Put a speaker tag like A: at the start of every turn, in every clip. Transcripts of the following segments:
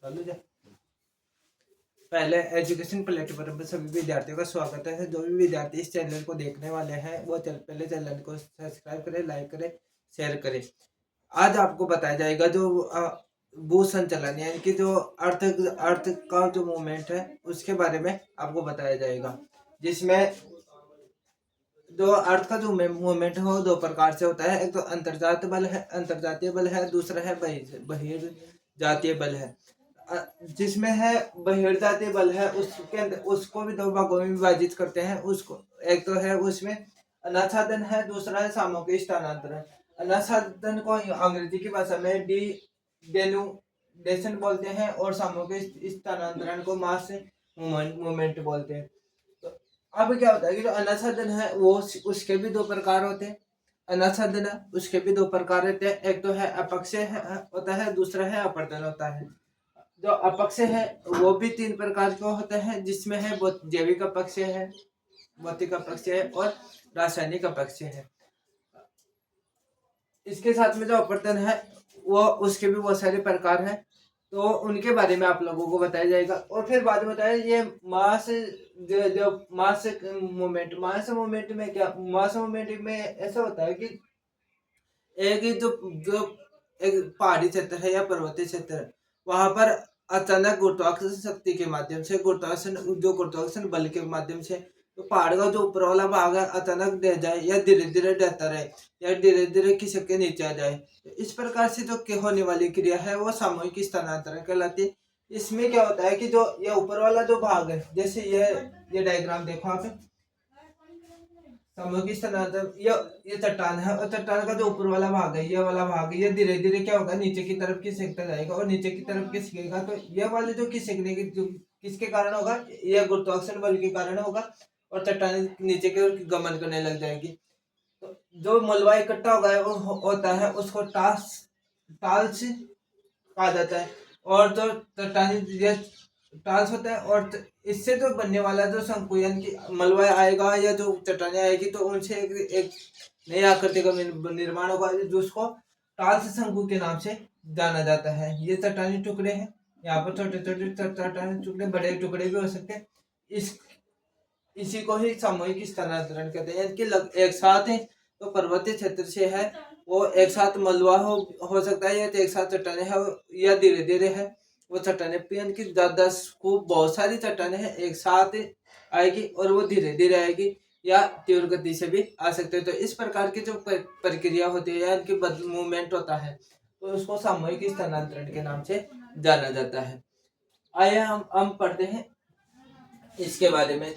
A: चालू जा। पहले एजुकेशन प्लेटफॉर्म पर सभी विद्यार्थियों का स्वागत है। जो भी विद्यार्थी इस चैनल को देखने वाले हैं वो पहले चैनल को सब्सक्राइब करें, लाइक करें, शेयर करें। आज आपको बताया जाएगा जो भू संचलन यानी कि जो अर्थ अर्थ का जो मूवमेंट है उसके बारे में आपको बताया जाएगा, जिसमें जो अर्थ का जो मूवमेंट है वो दो प्रकार से होता है। एक तो अंतर्जातीय बल है, दूसरा है बहिर्जातीय बल है। जिसमें है बहिर्जातीय बल है उसके अंदर उसको भी दो भागों में विभाजित करते हैं। उसको एक तो है उसमें अनाच्छादन है, दूसरा है सामूहिक स्थानांतरण। अनाच्छादन को अंग्रेजी की भाषा में डेनुडेशन बोलते हैं और सामूहिक स्थानांतरण को मास मूवमेंट बोलते हैं। तो अब क्या होता है कि जो अनाच्छादन है वो उसके भी दो प्रकार होते हैं। अनाच्छादन है उसके भी दो प्रकार होते हैं। एक तो है अपक्षय होता है, दूसरा है अपवर्तन होता है। जो अपक्षय है वो भी तीन प्रकार के होते हैं, जिसमें है जैविक अपक्षय है, भौतिक अपक्षय है और रासायनिक अपक्षय है। इसके साथ में जो अपवर्तन है वो उसके भी बहुत सारे प्रकार हैं, तो उनके बारे में आप लोगों को बताया जाएगा। और फिर बाद में बताया ये मास जो मास मूवमेंट में क्या, मास मूवमेंट में ऐसा होता है कि एक जो जो एक पहाड़ी क्षेत्र है या पर्वतीय क्षेत्र है, वहां पर अचानक गुरुत्वाकर्षण शक्ति के माध्यम से गुरुत्वाकर्षण बल के माध्यम से तो पहाड़ का जो ऊपर वाला भाग है अचानक ढह जाए या धीरे धीरे ढहता रहे या धीरे धीरे खिसक के नीचे आ जाए। इस प्रकार से जो होने वाली क्रिया है वो सामूहिक स्थानांतरण कहलाती है। इसमें क्या होता है कि जो ये ऊपर वाला जो भाग है, जैसे ये डायग्राम देखो आप, सामूहिक स्थानांतरण ये चट्टान है और चट्टान का जो ऊपर वाला भाग है, ये वाला भाग है, ये धीरे धीरे क्या होगा नीचे की तरफ खिसकता जाएगा और नीचे की तरफ खिसकेगा। तो ये वाले जो खिसकने की जो किसके कारण होगा, ये गुरुत्वाकर्षण बल के कारण होगा और चट्टान नीचे की ओर गमन करने लग जाएगी। तो जो मलबा इकट्ठा होगा वो होता है उसको टाल्स कहा जाता है। और जो चट्टानी टाल्स होता है और इससे जो बनने वाला जो संकुचन की मलबा आएगा या जो चट्टाने आएगी तो उनसे एक नई आकृति का निर्माण होगा जिसको टाल्स शंकु के नाम से जाना जाता है। ये चट्टानी टुकड़े हैं, यहाँ पर छोटे छोटे चट्टानी टुकड़े, बड़े टुकड़े भी हो सकते हैं। इसी को ही सामूहिक स्थानांतरण कहते हैं। इनकी एक साथ है तो पर्वतीय क्षेत्र से है वो एक साथ मलबा हो सकता है या तो एक साथ चट्टाने है या धीरे धीरे है वो चट्टाने पियन की 10 खूब बहुत सारी चट्टाने हैं एक साथ आएगी और वो धीरे धीरे आएगी या तीव्र गति से भी आ सकते हैं। तो इस प्रकार की जो प्रक्रिया होती है इनकी मूवमेंट होता है तो उसको सामूहिक स्थानांतरण के नाम से जाना जाता है। आइए हम पढ़ते हैं इसके बारे में।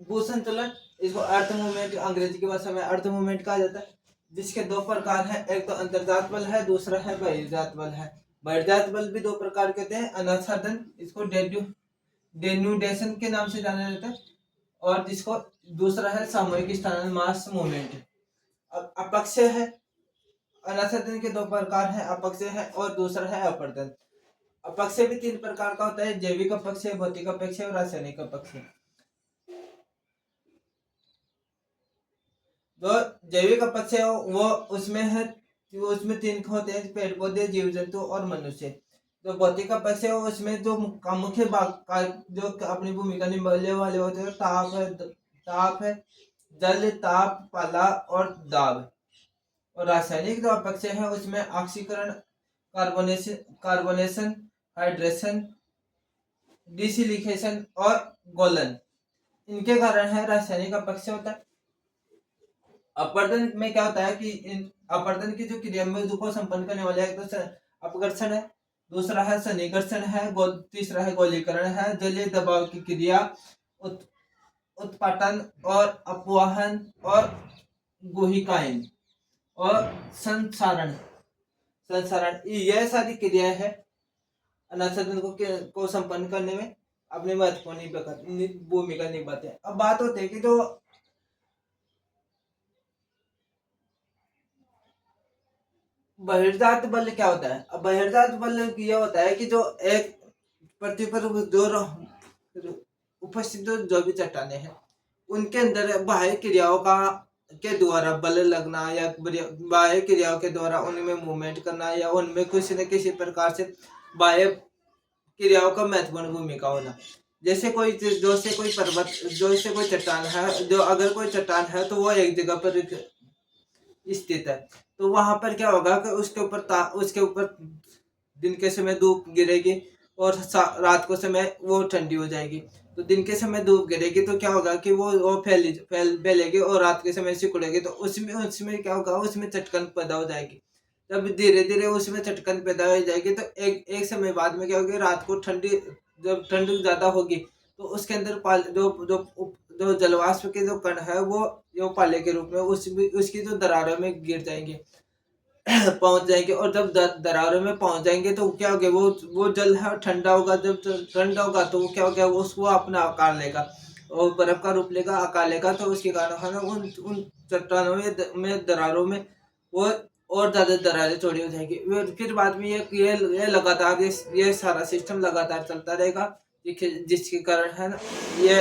A: भू संतुलन, इसको अर्थ मूवमेंट अंग्रेजी की भाषा में अर्थ मूवमेंट कहा जाता है, जिसके दो प्रकार हैं। एक तो अंतर्जात बल है, दूसरा है बहिर्जात बल है। बहिर्जात बल भी दो प्रकार के होते हैं। अनाच्छादन, इसको डेन्यूडेशन के नाम से जाना जाता है, और जिसको दूसरा है सामूहिक स्थानांतरण मास मूवमेंट। अब अपक्षय है, अनाच्छादन के दो प्रकार हैं, अपक्षय है और दूसरा है अपवर्तन। अपक्षय भी तीन प्रकार का होता है, जैविक अपक्षय, भौतिक अपक्षय और रासायनिक अपक्षय। जो जैविक अपक्षय वो उसमें है, वो उसमें तीन होते हैं, पेड़ पौधे, जीव जंतु और मनुष्य। जो भौतिक अपक्षय है उसमें जो मुख्य भाग जो अपनी भूमिका निभाने वाले होते हैं ताप है, जल, ताप, पाला और दाब। और रासायनिक जो अपक्षय है उसमें ऑक्सीकरण, कार्बोनेशन, हाइड्रेशन, डिसिलिकेशन और गोलन, इनके कारण है रासायनिक अपक्षय होता है। अपवर्तन में क्या होता है कि अपवर्तन की जो क्रिया में को संपन्न करने वाले एक तो अपघर्षण है, दूसरा है सन्निकर्षण है, तीसरा है गोलीकरण है, जलीय दबाव की क्रिया, उत्पाटन और अपवाहन और गुहिकायन और संसारण यह सारी क्रिया है अनाच्छादन को संपन्न करने में अपनी महत्वपूर्ण भूमिका निभाते हैं। अब बात होती है कि जो बहिर्जात बल क्या होता है। अब बहिर्जात बल यह होता है कि जो एक पृथ्वी पर जो उपस्थित जो भी चट्टाने हैं उनके अंदर बाह्य क्रियाओं के द्वारा बल लगना या बाह्य क्रियाओं के द्वारा उनमें मूवमेंट करना या उनमें किसी न किसी प्रकार से बाह्य क्रियाओं का महत्वपूर्ण भूमिका होना। जैसे कोई कोई पर्वत, जैसे कोई चट्टान है, जो अगर कोई चट्टान है तो वो एक जगह पर स्थित है, तो वहां पर क्या होगा कि उसके ऊपर दिन के समय धूप गिरेगी और रात को समय वो ठंडी हो जाएगी। तो दिन के समय धूप गिरेगी तो क्या होगा कि वो फैलेगी और रात के समय सिकुड़ेगी, तो उसमें उसमें क्या होगा, उसमें चटकन पैदा हो जाएगी। जब धीरे धीरे उसमें चटकन पैदा हो जाएगी तो एक एक समय बाद में क्या होगी, रात को ठंडी, जब ठंड ज्यादा होगी तो उसके अंदर जो जलवाष्प के जो कण है वो जो पाले के रूप में उसकी जो दरारों में गिर जाएंगे, पहुंच जाएंगे, और जब दरारों में पहुंच जाएंगे तो क्या हो गया, वो जल है ठंडा होगा, जब ठंडा होगा तो वो क्या हो गया, वो उसको अपना आकार लेगा और बर्फ का रूप लेगा, आकार लेगा, तो उसके कारण है ना उन उन चट्टानों में दरारों में वो और ज्यादा दरारें चौड़ी हो जाएगी। फिर बाद में ये लगातार ये सारा सिस्टम लगातार चलता रहेगा, जिसके कारण है ना ये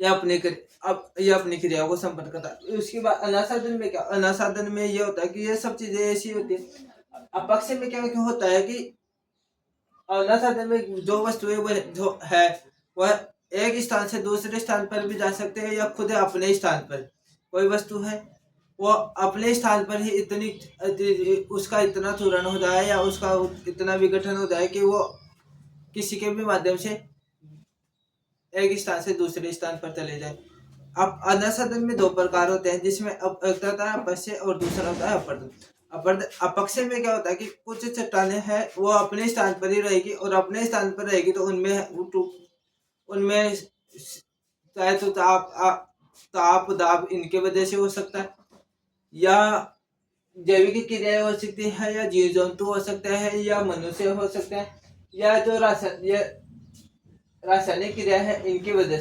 A: ये अपने अब ये अपनी क्रियाओं को संपन्न करता है। उसके बाद अनासाधन में क्या, अनासाधन में ये होता है कि ये सब चीजें ऐसी होती है। अपक्ष में क्या होता है कि अनासाधन में जो वस्तुएं वो जो है वह एक स्थान से दूसरे स्थान पर भी जा सकते हैं या खुद अपने स्थान पर। कोई वस्तु है वो अपने स्थान पर ही उसका इतना चूर्ण हो जाए या उसका इतना विघटन हो जाए कि वो किसी के भी माध्यम से एक स्थान से दूसरे स्थान पर चले जाए। अब अनासाधन में दो प्रकार होते हैं, जिसमें एक होता है अपस्य और दूसरा होता है अपरदन। अपक्ष में क्या होता है कि कुछ चट्टानें हैं वो अपने स्थान पर ही रहेगी, और अपने स्थान पर रहेगी तो उनमें चाहे तो ताप दाब इनके वजह से हो सकता है, या जैविक क्रियाएं हो सकती है, या जीव जंतु हो सकते हैं, या मनुष्य हो सकते हैं, या जो रासायनिक क्रिया है इनकी वजह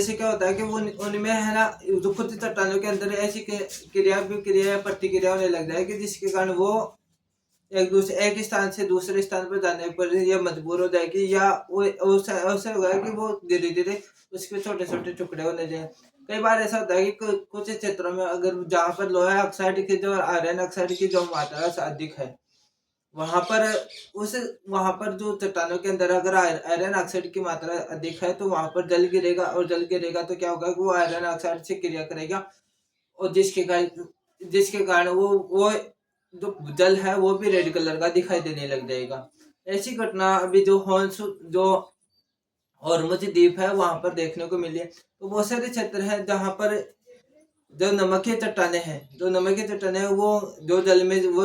A: से क्या होता है कि वो उनमें है ना जो खुद चट्टानों के अंदर ऐसी क्रिया प्रतिक्रिया होने लग जाएगी, जिसके कारण वो एक स्थान से दूसरे स्थान पर जाने पर यह मजबूर हो जाएगी, या वो ऐसा होगा कि वो धीरे धीरे उसके छोटे छोटे टुकड़े होने जाए। कई बार ऐसा होता है कि कुछ क्षेत्रों में अगर जहाँ पर लोहा ऑक्साइड की जो आयरन ऑक्साइड की जो मात्रा अधिक है, वहां पर वहां पर जो चट्टानों के अंदर अगर आयरन ऑक्साइड की मात्रा अधिक है तो वहां पर जल गिरेगा, और जल गिरेगा तो क्या होगा कि वो आयरन ऑक्साइड से क्रिया करेगा, और जिसके कारण वो जो जल है वो भी रेड कलर का दिखाई देने लग जाएगा। ऐसी घटना अभी जो हॉर्मुज द्वीप है वहां पर देखने को मिली है। तो बहुत सारे क्षेत्र हैं जहाँ पर जो नमकीय चट्टाने हैं, जो नमकीय चट्टाने हैं वो वो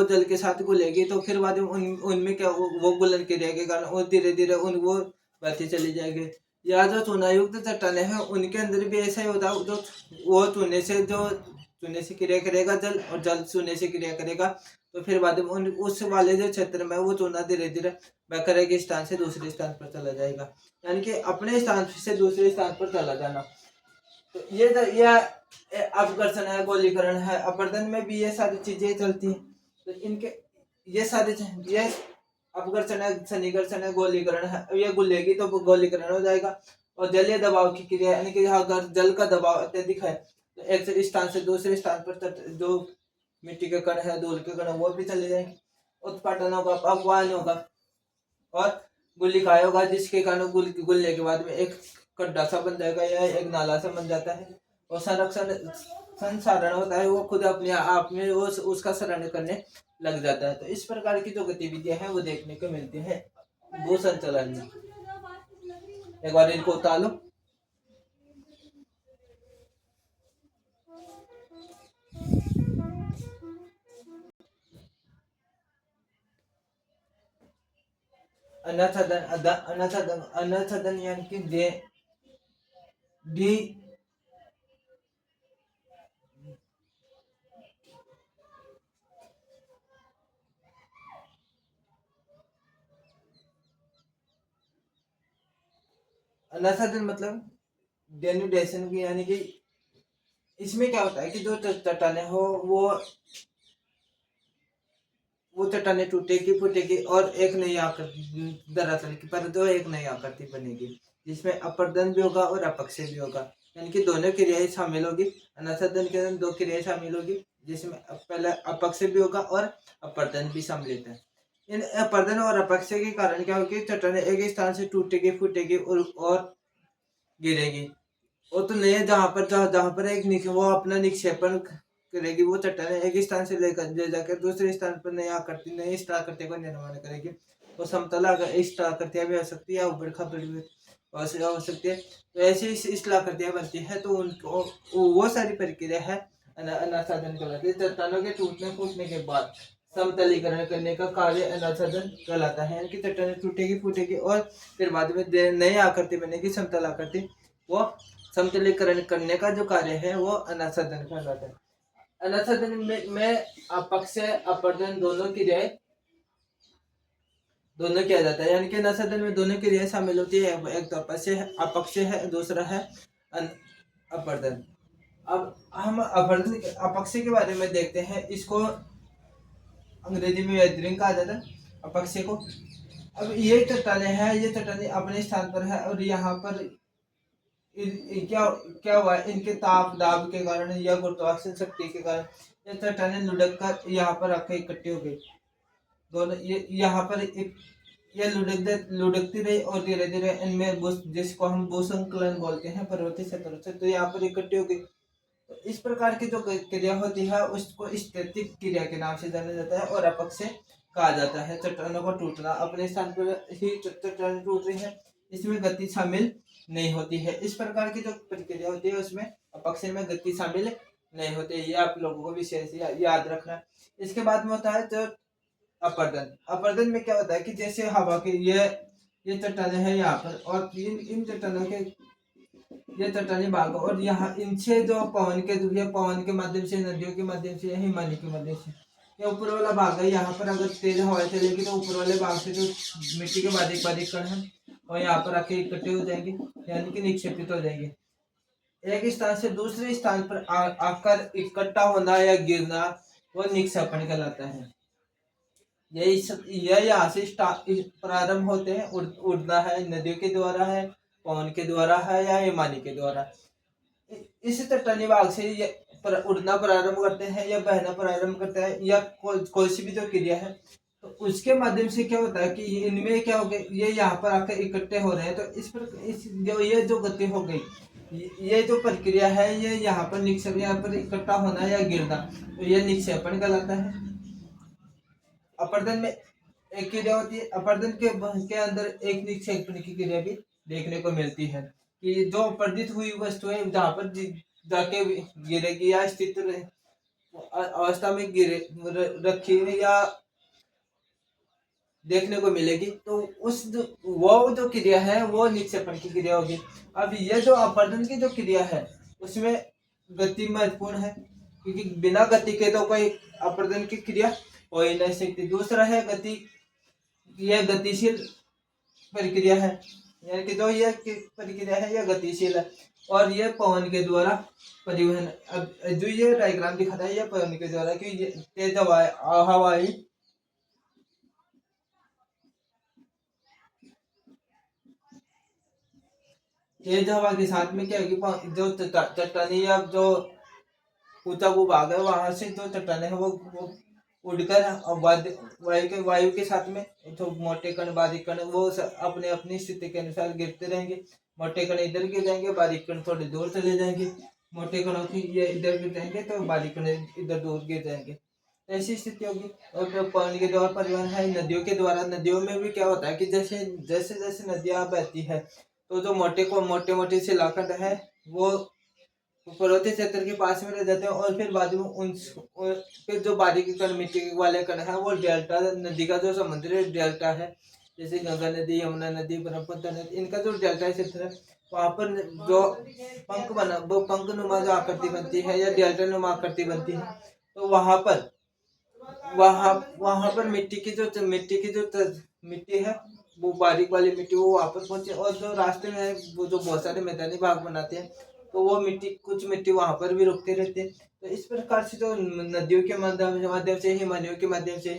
A: जल के साथ घुलेगी, तो फिर बाद में उनमें क्या वो घुलन क्रिया के कारण वो धीरे धीरे वो बहती चली जाएगी। या जो चूनायुक्त चट्टाने हैं उनके अंदर भी ऐसा ही होता है, जो वो चूने से क्रिया करेगा जल, और जल चूने से क्रिया करेगा, तो फिर बाद में उस वाले जो क्षेत्र में वो चूना धीरे धीरे बहकर एक स्थान से दूसरे स्थान पर चला जाएगा, यानी कि अपने स्थान से दूसरे स्थान पर चला जाना। तो ये अपघर्षण है, गोलीकरण है, अपवर्तन में भी ये सारी चीजें चलती हैं। तो इनके ये अपघर्षण है, सन्निकर्षण है, गोलीकरण है, ये गुलेगी तो गोलीकरण हो जाएगा। और जलीय दबाव की क्रिया, यानी कि अगर जल का दबाव अत्यधिक है तो एक स्थान से दूसरे स्थान पर जो मिट्टी के कण है, धूल के कण है, वो भी चले जाएंगे। उत्पादन होगा, अपवाहन होगा और गुलिकाय होगा, जिसके कारण गुलने के बाद में एक गड्ढा सा बन जाएगा या एक नाला सा बन जाता है। और संसारण होता है, वो खुद अपने आप में वो उसका शरण करने लग जाता है। तो इस प्रकार की जो गतिविधियां हैं वो देखने को मिलती है भू संचलन में। एक बार इनको उतार लो। अनाच्छादन यानी कि डी अनाच्छादन मतलब डेनुडेशन की, यानी कि इसमें क्या होता है कि जो चट्टाने हो वो चट्टाने टूटेगी फूटेगी और एक नई आकृति दरअसल की पर तो एक नई आकृति बनेगी, जिसमें अपरदन भी होगा और अपक्षय भी होगा, यानी कि दोनों क्रियाएं शामिल होगी। अनाच्छादन के अंदर दो क्रियाएं शामिल होगी, जिसमें पहले अपक्षय भी होगा और अपरदन भी सम्मिलित है। इन अपर्दन और अपक्षय के कारण क्या होगी, चट्टानें एक स्थान से टूटेगी फूटेगी और गिरेगी। वो तो नहीं है, जहाँ पर वो अपना निक्षेपण करेगी, वो चट्टानें एक स्थान से लेकर ले जाकर दूसरे स्थान पर नई स्थलाकृति का निर्माण करेगी। वो समतल स्थलाकृतियां भी हो सकती है या ऊबड़ खाबड़ भी हो सकती है। तो ऐसी स्थलाकृतियां बनती है, तो उनको वो सारी प्रक्रिया है अनाच्छादन कहलाती है। चट्टानों के टूटने फूटने के बाद समतलीकरण करने का कार्य अनाच्छादन कहलाता है। यानी कि चट्टानें टूटेगी फूटेगी और फिर बाद में नई आकृति बनेगी, समतल आकृति। वो समतलीकरण करने का जो कार्य है वो अनाच्छादन कहलाता है। अनाच्छादन में अपक्षय अपर्दन दोनों किया जाता है। यानी कि अनाच्छादन में दोनों क्रियाएं शामिल होती है। एक तो अपक्षय है, दूसरा है अपर्दन। अब हम अपक्षय के बारे में देखते हैं। इसको अंग्रेजी में वेदरिंग कहा जाता है, अपक्षय को। अब ये चट्टानें हैं, ये चट्टानें अपने स्थान पर है और यहाँ पर क्या क्या हुआ है, इनके ताप दाब के कारण या गुरुत्वाकर्षण शक्ति के कारण ये चट्टानें लुढ़क कर यहाँ पर आके इकट्ठी हो गई। दोनों ये यहाँ पर ये लुढ़कती रही और धीरे धीरे इनमें जिसको हम भूसंकलन बोलते हैं पर्वतीय क्षेत्रों से, तो यहाँ पर इकट्ठी हो गई। तो इस प्रकार की जो क्रिया होती है उसको स्थैतिक क्रिया के नाम से जाना जाता है और अपक्षय कहा जाता है। चट्टानों का टूटना, अपने स्थान पर ही चट्टानें टूट रही है, इसमें गति शामिल नहीं होती है। इस प्रकार की जो प्रक्रिया होती है उसमें अपक्षय में गति शामिल नहीं होती है। ये आप लोगों को विशेष याद रखना। इसके बाद में होता है जो अपर्दन। अपर्दन में क्या होता है कि जैसे हवा की ये चट्टानें हैं यहाँ पर और इन चट्टानों के ये चट्टानी भाग और यहाँ इनसे जो पवन के माध्यम से, नदियों के माध्यम से, हिमालय के माध्यम से ये ऊपर वाला भाग है। यहाँ पर अगर तेज हवाएं चलेगी तो ऊपर वाले भाग से जो मिट्टी के बारीक बारीक कण हैं और यहाँ पर आके इकट्ठे हो जाएंगे, यानी कि निक्षेपित हो जाएंगे। एक स्थान से दूसरे स्थान पर आकर इकट्ठा होना या गिरना वो निक्षेपण कहलाता है। यह यहाँ से प्रारंभ होते हैं। उड़ना है नदियों के द्वारा है, पवन के द्वारा है या हिमानी के द्वारा। इस चट्टानी भाग से उड़ना प्रारंभ करते हैं या बहना प्रारंभ करता है या कोई सी भी जो क्रिया है, तो उसके माध्यम से क्या होता है कि इनमें क्या हो गया, ये यहाँ पर आकर इकट्ठे हो रहे हैं। तो ये जो गति हो गई, ये जो प्रक्रिया है, ये यहाँ पर निक्षेप, यहाँ पर इकट्ठा होना या गिरना, तो ये निक्षेपण कहलाता है। अपर्दन में एक क्रिया होती है, अपर्दन के अंदर एक निक्षेपण की क्रिया भी देखने को मिलती है कि जो अपर्दित हुई वस्तुएं जहाँ पर जाके गिरेगी या स्थित अवस्था में रखी या देखने को मिलेगी, तो वो जो क्रिया है वो निक्षेपण की क्रिया होगी। अब ये जो अपर्दन की जो क्रिया है उसमें गति महत्वपूर्ण है, क्योंकि बिना गति के तो कोई अपर्दन की क्रिया हो ही नहीं सकती। दूसरा है गति, यह गतिशील प्रक्रिया है, यानी कि जो यह प्रक्रिया है यह गतिशील है और यह पवन के द्वारा परिवहन। अब जो ये डायग्राम दिखाता है यह पवन के द्वारा, कि तेज हवाई तेज हवा के साथ में क्या होगी, जो चट्टानी या जो ऊंचा भूभाग है वहां से जो चट्टाने है वो उड़कर वायु के साथ में जो मोटे कण बारीक कण वो अपने अपनी स्थिति के अनुसार गिरते रहेंगे। मोटे कण इधर गिर जाएंगे, बारीक कण थोड़ी दूर चले जाएंगे। मोटे कणों की ये इधर गिर जाएंगे तो बारीक कण इधर दूर गिर जाएंगे। ऐसी स्थिति होगी। और जो पानी के द्वारा परिवहन है नदियों के द्वारा, नदियों में भी क्या होता है कि जैसे जैसे जैसे नदियां बहती है तो जो मोटे शिलाखंड है वो पर्वतीय क्षेत्र के पास में रह जाते हैं और फिर बाद में फिर जो बारीकी कण मिट्टी वाले कण है वो डेल्टा नदी का जो समुद्री डेल्टा है, जैसे गंगा नदी, यमुना नदी, ब्रह्मपुत्र नदी, इनका जो डेल्टा क्षेत्र है वहां पर जो पंख नुमा जो आकृति बनती है या डेल्टा नुमा आकृति बनती है, तो वहां पर मिट्टी की जो मिट्टी है वो बारीक वाली मिट्टी वो वहां पर पहुंचे और जो रास्ते में है वो जो बहुत सारे मैदानी भाग बनाते हैं तो वो कुछ मिट्टी वहां पर भी रुकते रहते हैं। तो इस प्रकार से जो नदियों के माध्यम से हिमालयों के माध्यम से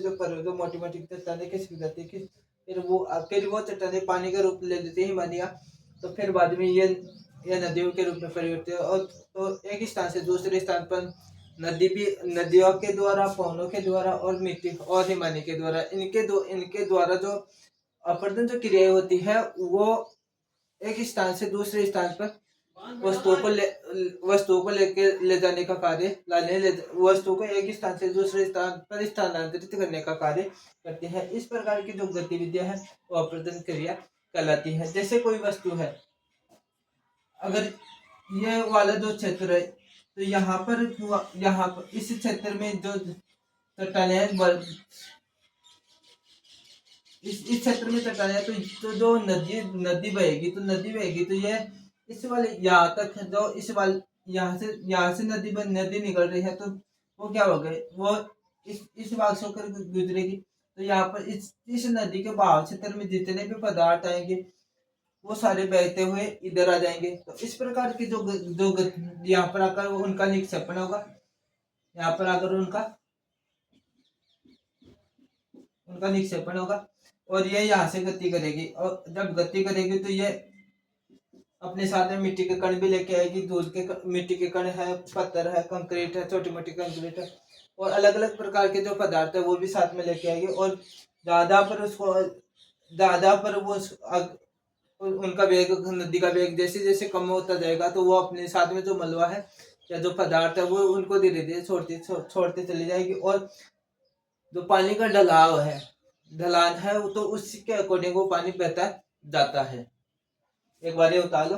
A: जो मोटी मोटी चट्टानें खिसक जाती है, फिर वो चट्टानें पानी का रूप ले लेती है हिमालय, तो फिर बाद में ये नदियों के रूप में परिवर्तित और तो एक स्थान से दूसरे स्थान पर नदियों के द्वारा, पवनों के द्वारा और मिट्टी और हिमानी के द्वारा, इनके द्वारा जो अपरदन जो क्रियाएं होती है वो एक स्थान से दूसरे स्थान पर वस्तुओं को लेके ले जाने का कार्य, वस्तु को एक स्थान से दूसरे स्थान पर स्थानांतरित करने का कार्य करती है। इस प्रकार की जो गतिविधियां है वो अपरदन क्रिया कहलाती है। जैसे कोई वस्तु है, अगर ये वाला जो क्षेत्र है तो यहाँ पर इस क्षेत्र में जो चट्टाने हैं, इस क्षेत्र में चट्टाने हैं, तो जो नदी बहेगी तो ये इस वाले यहाँ तक जो इस वाले यहाँ से नदी निकल रही है, तो वो क्या हो गए, वो इस भाग से होकर गुजरेगी। तो यहाँ पर इस नदी के बहाव क्षेत्र में जितने भी पदार्थ आएंगे वो सारे बहते हुए इधर आ जाएंगे। तो इस प्रकार की यहाँ पर आकर उनका निक्षेपण होगा, यहाँ पर आकर उनका निक्षेपण होगा और ये यहाँ से गति करेगी, और जब गति करेगी तो ये अपने साथ में मिट्टी के कण भी लेके आएगी। मिट्टी के कण है, पत्थर है, कंक्रीट है, छोटी मोटी कंक्रीट है और अलग अलग प्रकार के जो पदार्थ है वो भी साथ में लेके आएगी। और ज्यादा पर वो उनका वेग, नदी का वेग जैसे जैसे कम होता जाएगा तो वो अपने साथ में जो मलबा है या जो पदार्थ है वो उनको धीरे धीरे छोड़ते चली जाएगी। और जो पानी का ढलान है वो तो उसके अकॉर्डिंग वो पानी बहता जाता है। एक बार ये उतार लो।